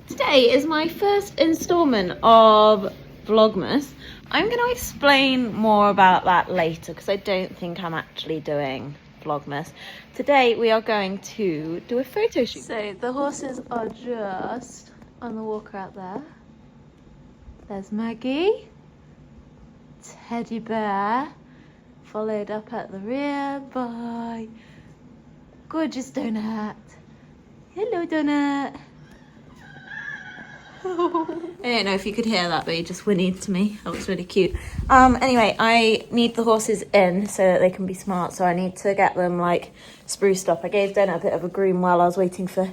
Today is my first instalment of Vlogmas. I'm going to explain more about that later because I don't think I'm actually doing Vlogmas. Today we are going to do a photo shoot. So the horses are just on the walker out there. There's Maggie, Teddy Bear, followed up at the rear by gorgeous Donut. Hello Donut. I don't know if you could hear that, but he just whinnied to me. That was really cute. Anyway, I need the horses in so that they can be smart, so I need to get them like spruced up. I gave Donut a bit of a groom while I was waiting for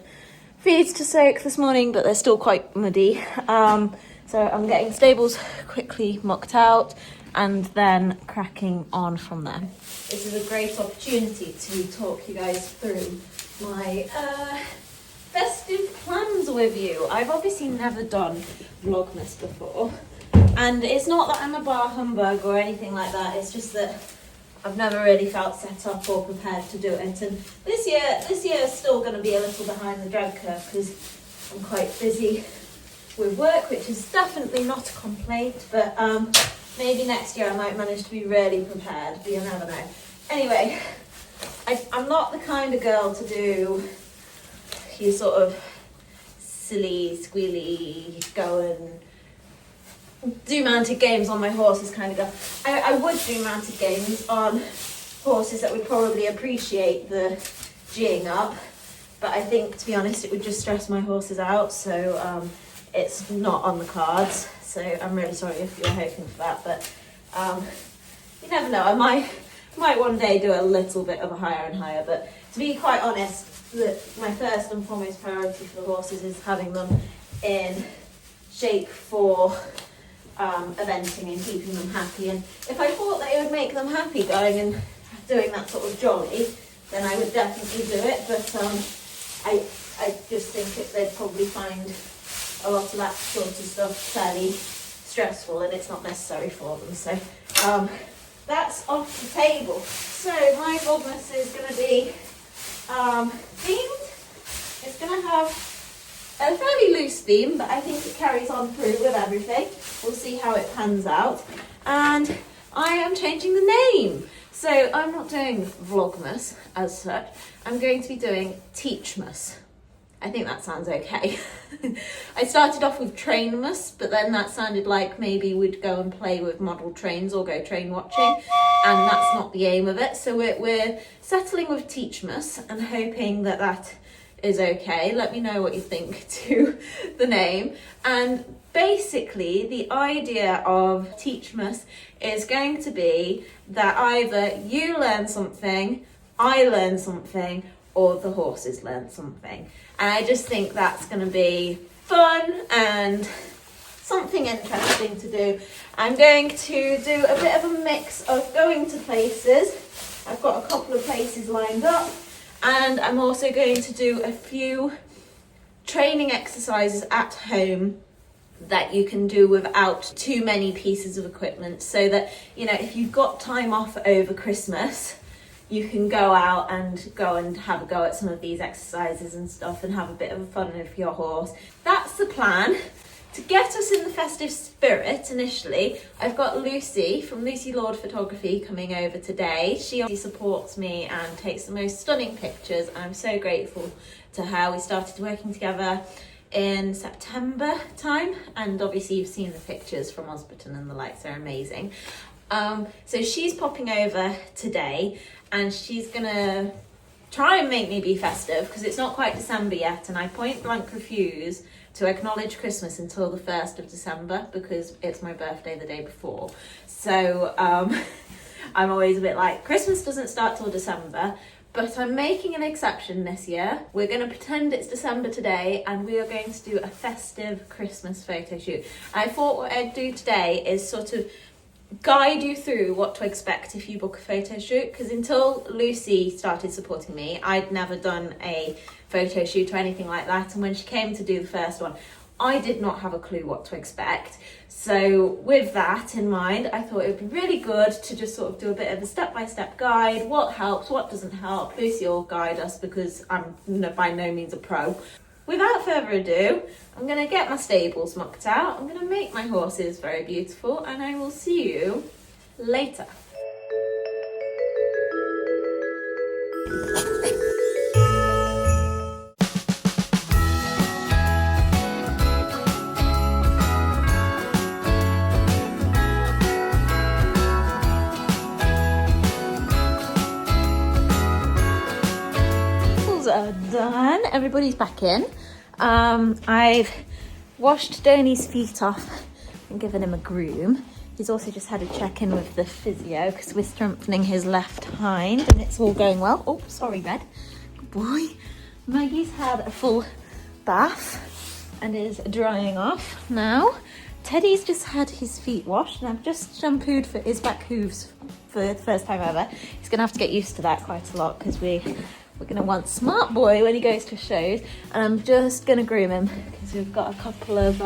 feeds to soak this morning, but they're still quite muddy. So I'm getting stables quickly mucked out and then cracking on from there. This is a great opportunity to talk you guys through my festive plans with you. I've obviously never done Vlogmas before, and it's not that I'm a bar humbug or anything like that, it's just that I've never really felt set up or prepared to do it. And this year is still going to be a little behind the drag curve because I'm quite busy with work, which is definitely not a complaint, but maybe next year I might manage to be really prepared, but you never know. Anyway, I'm not the kind of girl to do you sort of silly, squealy, go and do mounted games on my horses kind of girl. I would do mounted games on horses that would probably appreciate the geeing up, but I think, to be honest, it would just stress my horses out, so it's not on the cards. So I'm really sorry if you're hoping for that, but you never know. I might one day do a little bit of a higher and higher, but to be quite honest, my first and foremost priority for the horses is having them in shape for eventing and keeping them happy. And if I thought that it would make them happy going and doing that sort of jolly, then I would definitely do it. But I just think they'd probably find a lot of that sort of stuff fairly stressful, and it's not necessary for them. So that's off the table. So my Vlogmas is going to be themed. It's going to have a fairly loose theme, but I think it carries on through with everything. We'll see how it pans out. And I am changing the name. So I'm not doing Vlogmas as such. I'm going to be doing TEACHmas. I think that sounds okay. I started off with TRAINmas, but then that sounded like maybe we'd go and play with model trains or go train watching, and that's not the aim of it. So we're settling with TEACHmas and hoping that that is okay. Let me know what you think to the name. And basically the idea of TEACHmas is going to be that either you learn something, I learn something, or the horses learn something. And I just think that's going to be fun and something interesting to do. I'm going to do a bit of a mix of going to places. I've got a couple of places lined up, and I'm also going to do a few training exercises at home that you can do without too many pieces of equipment, so that, you know, if you've got time off over Christmas, you can go out and have a go at some of these exercises and stuff and have a bit of fun with your horse. That's the plan. To get us in the festive spirit initially, I've got Lucie from Lucie Lord Photography coming over today. She obviously supports me and takes the most stunning pictures. I'm so grateful to her. We started working together in September time, and obviously you've seen the pictures from Osborne and the lights are amazing. So she's popping over today, and she's gonna try and make me be festive because it's not quite December yet, and I point blank refuse to acknowledge Christmas until the 1st of December because it's my birthday the day before. So I'm always a bit like, Christmas doesn't start till December, but I'm making an exception this year. We're going to pretend it's December today, and we are going to do a festive Christmas photo shoot. I thought what I'd do today is sort of guide you through what to expect if you book a photo shoot, because until Lucie started supporting me, I'd never done a photo shoot or anything like that, and when she came to do the first one, I did not have a clue what to expect. So with that in mind, I thought it would be really good to just sort of do a bit of a step-by-step guide, what helps, what doesn't help. Lucie will guide us because I'm by no means a pro. without further ado, I'm going to get my stables mucked out. I'm going to make my horses very beautiful, and I will see you later. Are done. Everybody's back in. I've washed Donnie's feet off and given him a groom. He's also just had a check-in with the physio because we're strengthening his left hind and it's all going well. Oh, sorry, Red. Good boy. Maggie's had a full bath and is drying off now. Teddy's just had his feet washed and I've just shampooed for his back hooves for the first time ever. He's gonna have to get used to that quite a lot because we're going to want Smart Boy when he goes to shows, and I'm just going to groom him because we've got a couple of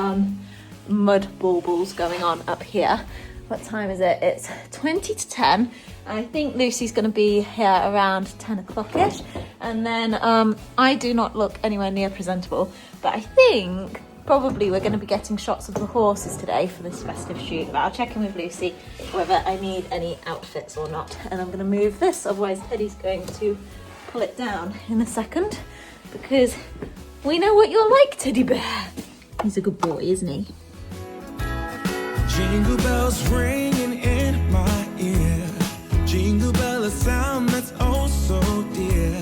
mud baubles going on up here. What time is it? It's 20 to 10. I think Lucy's going to be here around 10 o'clock-ish, and then I do not look anywhere near presentable, but I think probably we're going to be getting shots of the horses today for this festive shoot, but I'll check in with Lucy whether I need any outfits or not, and I'm going to move this, otherwise Teddy's going to pull it down in a second because we know what you're like, Teddy Bear. He's a good boy, isn't he? Jingle bells ringing in my ear. Jingle bell, a sound that's oh so dear.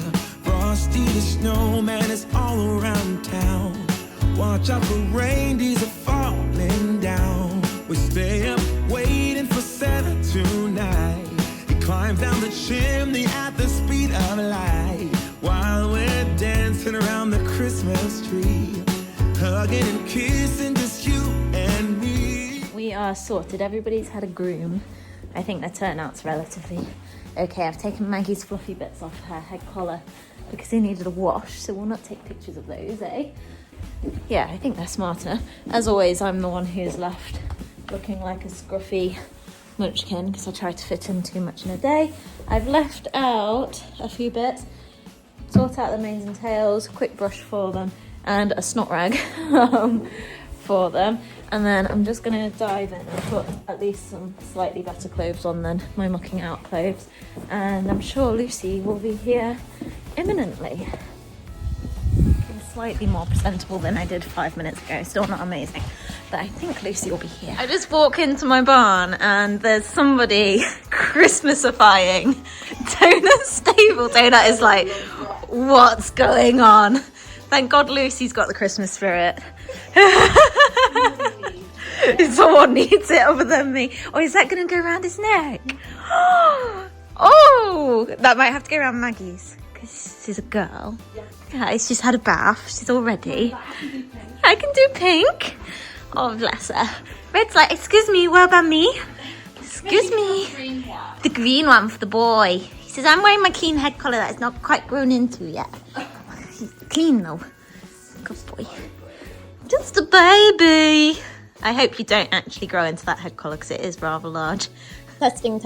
Frosty the snowman is all around town. Watch out for reindeers are falling down. We stay up waiting for Santa tonight. Climb down the chimney at the speed of light while we're dancing around the Christmas tree, hugging and kissing just you and me. We are sorted. Everybody's had a groom. I think the turnout's relatively okay. I've taken Maggie's fluffy bits off her head collar because they needed a wash, so we'll not take pictures of those, eh? Yeah, I think they're smarter. As always, I'm the one who's left looking like a scruffy munchkin because I try to fit in too much in a day. I've left out a few bits, sort out the manes and tails, quick brush for them, and a snot rag for them. And then I'm just going to dive in and put at least some slightly better clothes on than my mucking out clothes. And I'm sure Lucy will be here imminently. Slightly more presentable than I did 5 minutes ago. Still not amazing, but I think Lucy will be here. I just walk into my barn and there's somebody Christmasifying Donut's stable. Donut is like, what's going on? Thank God Lucy's got the Christmas spirit. Someone needs it other than me. Oh, is that going to go around his neck? Oh, that might have to go around Maggie's because she's a girl. Yeah, she's just had a bath. She's all ready. I can do pink. Oh, bless her. Red's like, excuse me, what about me? Excuse me. The green one for the boy. He says, I'm wearing my clean head collar that is not quite grown into yet. He's clean though. Good boy. Just a baby. I hope you don't actually grow into that head collar because it is rather large. Testing.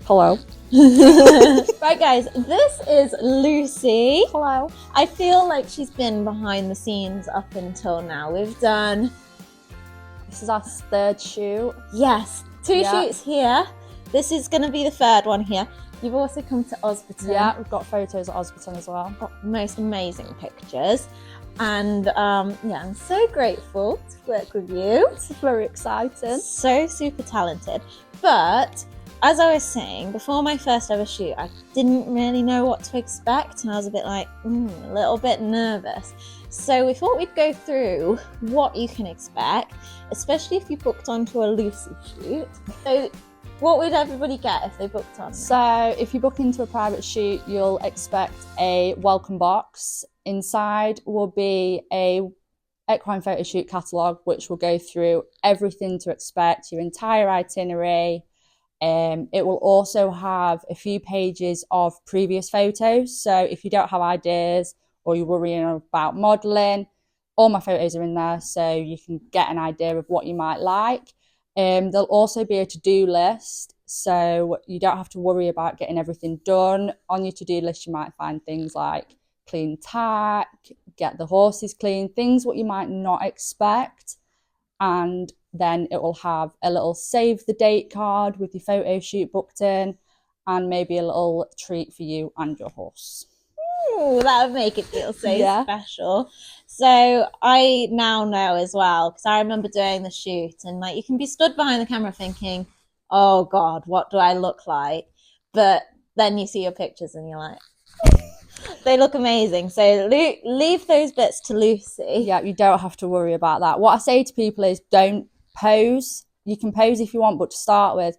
Hello. Right, guys, this is Lucy. Hello. I feel like she's been behind the scenes up until now. We've done... This is our third shoot. Yes, two shoots here. This is going to be the third one here. You've also come to Osberton. Yeah, we've got photos at Osberton as well. Got the most amazing pictures. And yeah, I'm so grateful to work with you. It's very exciting. So super talented. But as I was saying, before my first ever shoot, I didn't really know what to expect. And I was a bit like, a little bit nervous. So we thought we'd go through what you can expect, especially if you booked onto a Lucy shoot. So what would everybody get if they booked on? So if you book into a private shoot, you'll expect a welcome box. Inside will be a equine photo shoot catalogue, which will go through everything to expect, your entire itinerary. It will also have a few pages of previous photos. So if you don't have ideas or you're worrying about modelling, all my photos are in there so you can get an idea of what you might like. There'll also be a to-do list, so you don't have to worry about getting everything done. On your to-do list, you might find things like clean tack, get the horses clean, things what you might not expect. And then it will have a little save the date card with your photo shoot booked in, and maybe a little treat for you and your horse. Ooh, that would make it feel so special. So I now know as well, because I remember doing the shoot, and like you can be stood behind the camera thinking, oh God, what do I look like? But then you see your pictures and you're like, they look amazing. So leave those bits to Lucie. Yeah, you don't have to worry about that. What I say to people is don't pose. You can pose if you want, but to start with,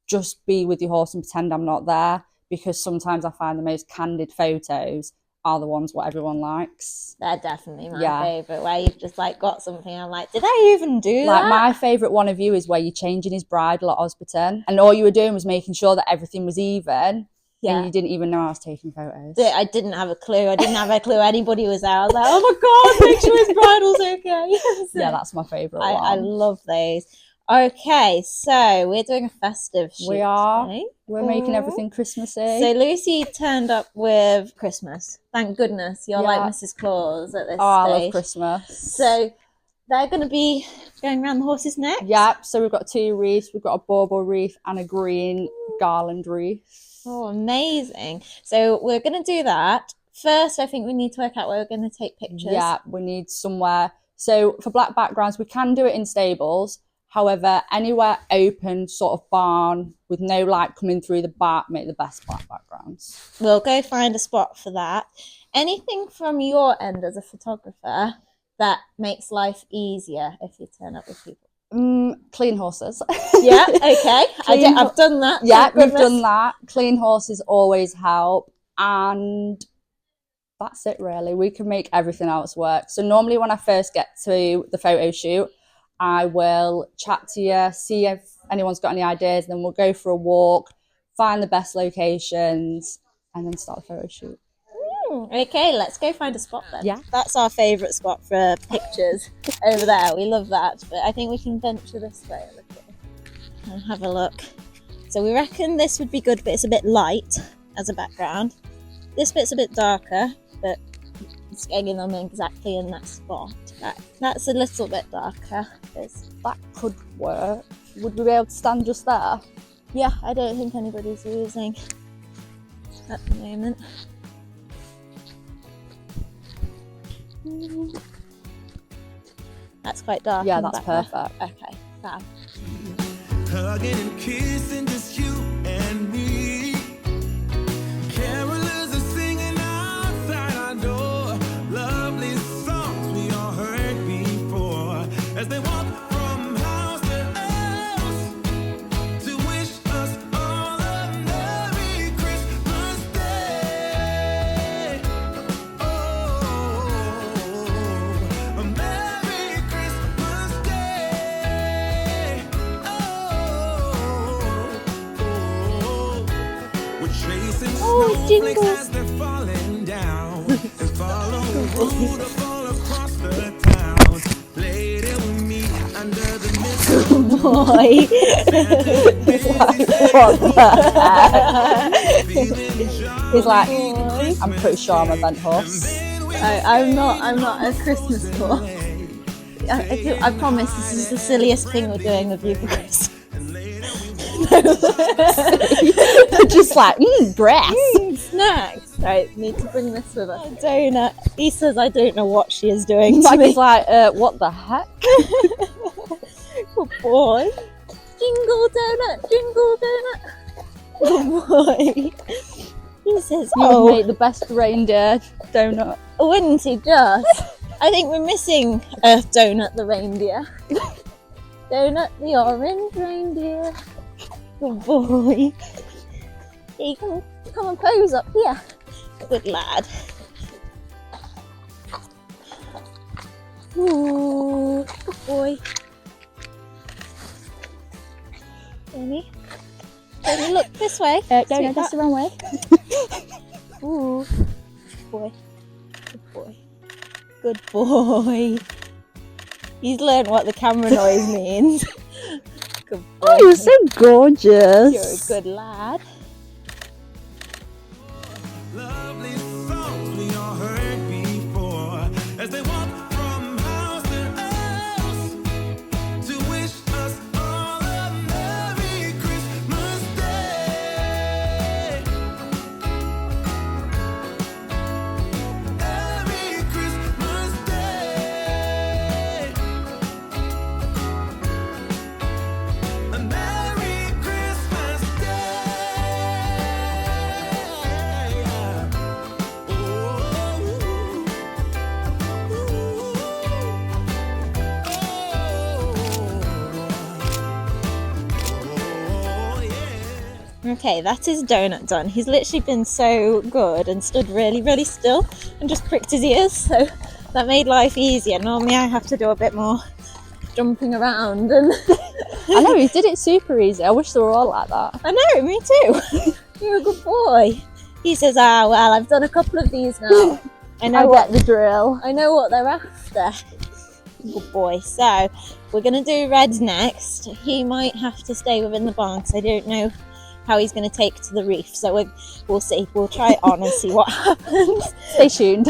just be with your horse and pretend I'm not there, because sometimes I find the most candid photos are the ones what everyone likes. They're definitely my favourite, where you've just like got something, I'm like, did I even do that? Like my favourite one of you is where you're changing his bridle at Osberton, and all you were doing was making sure that everything was even. Yeah. And you didn't even know I was taking photos. I didn't have a clue. I didn't have a clue anybody was there. I was like, oh my God, make sure his bridle's okay. Yeah, that's my favourite one. I love those. Okay, so we're doing a festive shoot. We are. Today. We're making everything Christmassy. So Lucie turned up with Christmas. Thank goodness. You're like Mrs. Claus at this stage. I love Christmas. So they're going to be going around the horse's neck. Yep, so we've got 2 wreaths. We've got a bauble wreath and a green garland wreath. Oh, amazing. So we're going to do that. First, I think we need to work out where we're going to take pictures. Yeah, we need somewhere. So for black backgrounds, we can do it in stables. However, anywhere open, sort of barn, with no light coming through the back, make the best black backgrounds. We'll go find a spot for that. Anything from your end as a photographer that makes life easier if you turn up with people? Clean horses. Yeah, okay. I've done that. Yeah, we've done that. Clean horses always help. And that's it, really. We can make everything else work. So normally when I first get to the photo shoot, I will chat to you, see if anyone's got any ideas, and then we'll go for a walk, find the best locations, and then start the photo shoot. Okay, let's go find a spot then. Yeah. That's our favourite spot for pictures over there. We love that. But I think we can venture this way a little and have a look. So we reckon this would be good, but it's a bit light as a background. This bit's a bit darker, but it's getting them exactly in that spot. That's a little bit darker. That could work. Would we be able to stand just there? Yeah, I don't think anybody's using at the moment. That's quite dark. Yeah, that's perfect. Okay, fab. Hugging and kissing, just you and me. Carolers are singing outside our door. Lovely songs we all heard before. As they walk from house to house to wish us all a Merry Christmas Day. Oh, a Merry Christmas Day. We're chasing snowflakes as they're falling down and follow the road up all across the town. Later we meet under the mistletoe. Boy. He's like, I'm pretty sure I'm a bent horse. I'm not a Christmas horse. I promise this is the silliest thing we're doing with you for Christmas. Just like, grass. Snacks. Right, need to bring this with us. Donut. He says I don't know what she is doing to me. Maggie's like, what the heck? Good boy. Jingle donut, jingle donut. Good boy. He says, You would make the best reindeer donut. Wouldn't he just? I think we're missing Donut the reindeer. Donut the orange reindeer. Good boy. He can come and pose up here. Good lad. Ooh, good boy. Jamie, look this way. Donut, that's the wrong way. Ooh, good boy. Good boy. Good boy. He's learned what the camera noise means. Good boy. Oh, you're so gorgeous. You're a good lad. Lovely songs we all heard Okay, that is donut done. He's literally been so good and stood really, really still and just pricked his ears, so that made life easier. Normally I have to do a bit more jumping around and I know, he did it super easy. I wish they were all like that. I know, me too. You're a good boy. He says, well, I've done a couple of these now. I get the drill. I know what they're after. Good boy. So we're going to do red next. He might have to stay within the barn because I don't know how he's going to take to the reef. So we'll see. We'll try it on and see what happens. Stay tuned.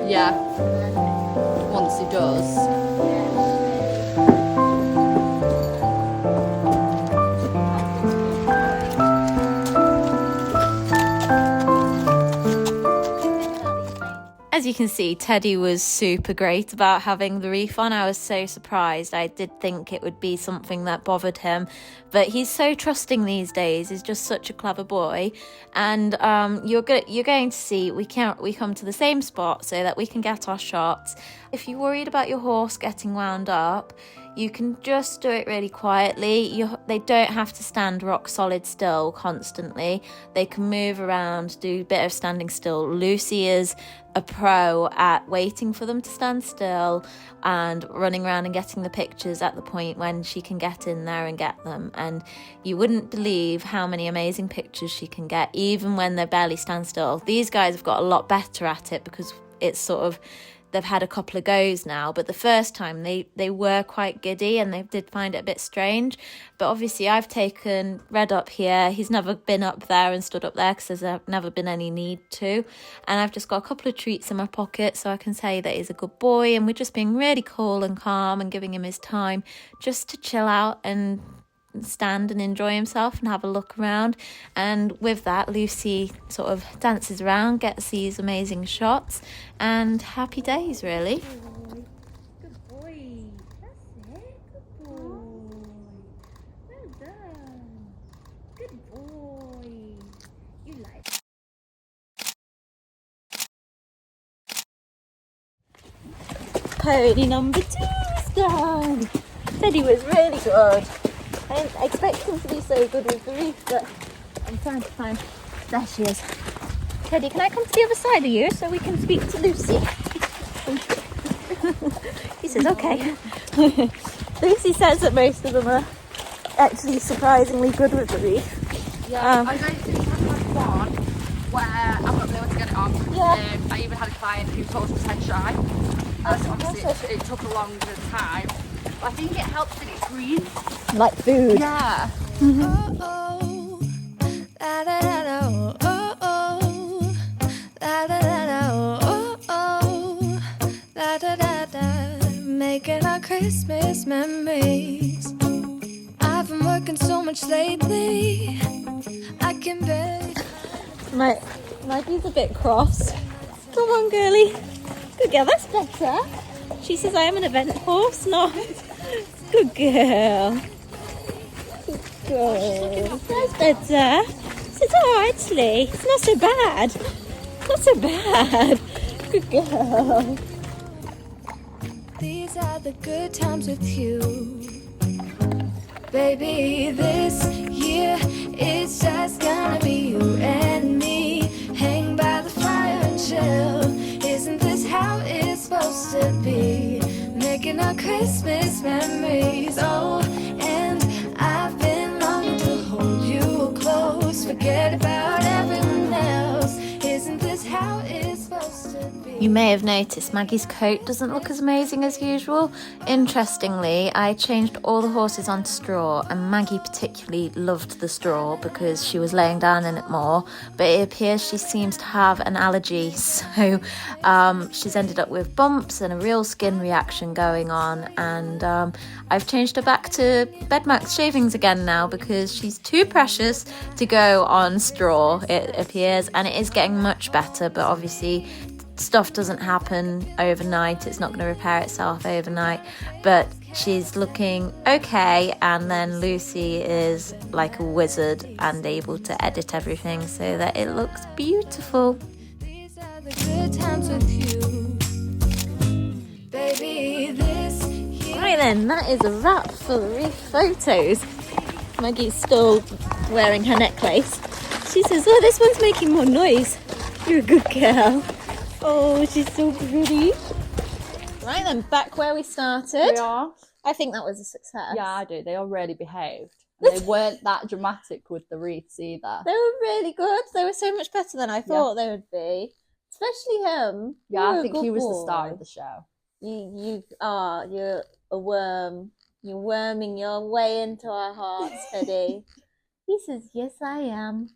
Yeah, once he does. As you can see, Teddy was super great about having the reef on. I was so surprised. I did think it would be something that bothered him, but he's so trusting these days. He's just such a clever boy. And you're going to see we come to the same spot so that we can get our shots. If you're worried about your horse getting wound up, you can just do it really quietly. They don't have to stand rock solid still constantly. They can move around, do a bit of standing still. Lucie is a pro at waiting for them to stand still and running around and getting the pictures at the point when she can get in there and get them. And you wouldn't believe how many amazing pictures she can get, even when they barely stand still. These guys have got a lot better at it because it's sort of, they've had a couple of goes now, but the first time they were quite giddy and they did find it a bit strange. But obviously I've taken Red up here. He's never been up there and stood up there because there's never been any need to. And I've just got a couple of treats in my pocket so I can say that he's a good boy, and we're just being really cool and calm and giving him his time just to chill out and stand and enjoy himself and have a look around. And with that, Lucie sort of dances around, gets these amazing shots, and happy days really. Good boy. That's it. Good boy. Well done. Good boy. You like pony number 2 is done. Teddy was really good. I didn't expect him to be so good with the reef, but I'm trying to find. There she is. Teddy, can I come to the other side of you so we can speak to Lucie? He says, okay. Lucie says that most of them are actually surprisingly good with the reef. Yeah, I don't think I've had one where I've not been able to get it on. Yeah. I even had a client who told us was head shy. So obviously it took a longer time. But I think it helps that it's green. Like food. Yeah. Oh, oh, la da da da, oh, oh, la da da da, oh, oh, la da da da. Make making our Christmas memories. I've been working so much lately, I can barely. Maggie's a bit cross. Come on, girlie. Good girl, that's better. She says I am an event horse, not. Good girl. Good girl. That's better. It's oh, actually, it's not so bad. Not so bad. Good girl. These are the good times with you, baby. This year it's just gonna be you and me. Hang by the fire and chill. Isn't this how it's supposed to be? Making our Christmas memories. Oh, and I've been longing to hold you close. Forget about everyone else. Isn't this how it's supposed to be? You may have noticed Maggie's coat doesn't look as amazing as usual. Interestingly, I changed all the horses onto straw, and Maggie particularly loved the straw because she was laying down in it more, but it appears she seems to have an allergy, so she's ended up with bumps and a real skin reaction going on, and I've changed her back to Bedmax shavings again now because she's too precious to go on straw, it appears, and it is getting much better, but obviously stuff doesn't happen overnight. It's not going to repair itself overnight, but she's looking okay. And then Lucy is like a wizard and able to edit everything so that it looks beautiful. These are the good times with you, baby. This year. Right then, that is a wrap for the reef photos. Maggie's still wearing her necklace. She says, oh, this one's making more noise. You're a good girl. Oh, she's so pretty. Right then, back where we started. We are. I think that was a success. Yeah, I do. They all really behaved. And they weren't that dramatic with the wreaths either. They were really good. They were so much better than I thought they would be. Especially him. Yeah, You're I a think good he was the boy. star of the show. You are. You're a worm. You're worming your way into our hearts, Hoodie. He says, yes, I am.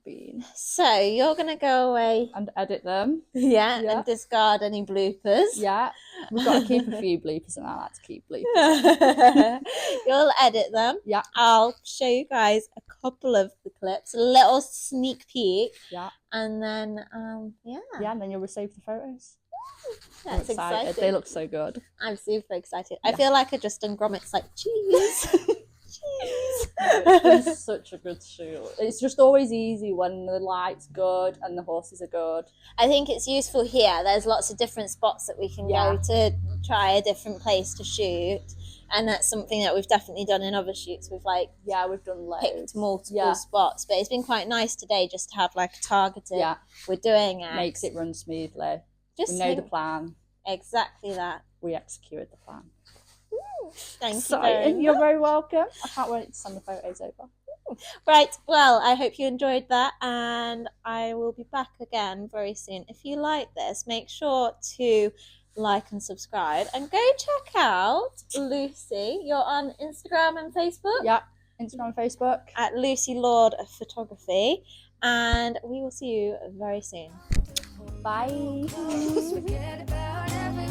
So you're going to go away. And edit them. Yeah, Yeah. and discard any bloopers. Yeah, we've got to keep a few bloopers, and I like to keep bloopers. You'll edit them. Yeah. I'll show you guys a couple of the clips, a little sneak peek. Yeah. And then, Yeah, and then you'll receive the photos. That's I'm excited. exciting. They look so good. I'm super excited. Yeah. I feel like I just done grommets like, cheese. It's been such a good shoot. It's just always easy when the light's good and the horses are good. I think it's useful here. There's lots of different spots that we can go to try a different place to shoot. And that's something that we've definitely done in other shoots. We've we've done loads. picked multiple spots, but it's been quite nice today just to have like a targeted. Yeah, we're doing it. makes it run smoothly. Just we know the plan. Exactly that. We executed the plan. Thank you very much. You're very welcome. I can't wait to send the photos over. Right, well, I hope you enjoyed that, and I will be back again very soon. If you like this, make sure to like and subscribe, and go check out Lucie. You're on Instagram and Facebook? Yeah, Instagram and Facebook. At Lucie Lord Photography, and we will see you very soon. Bye. Forget about everyone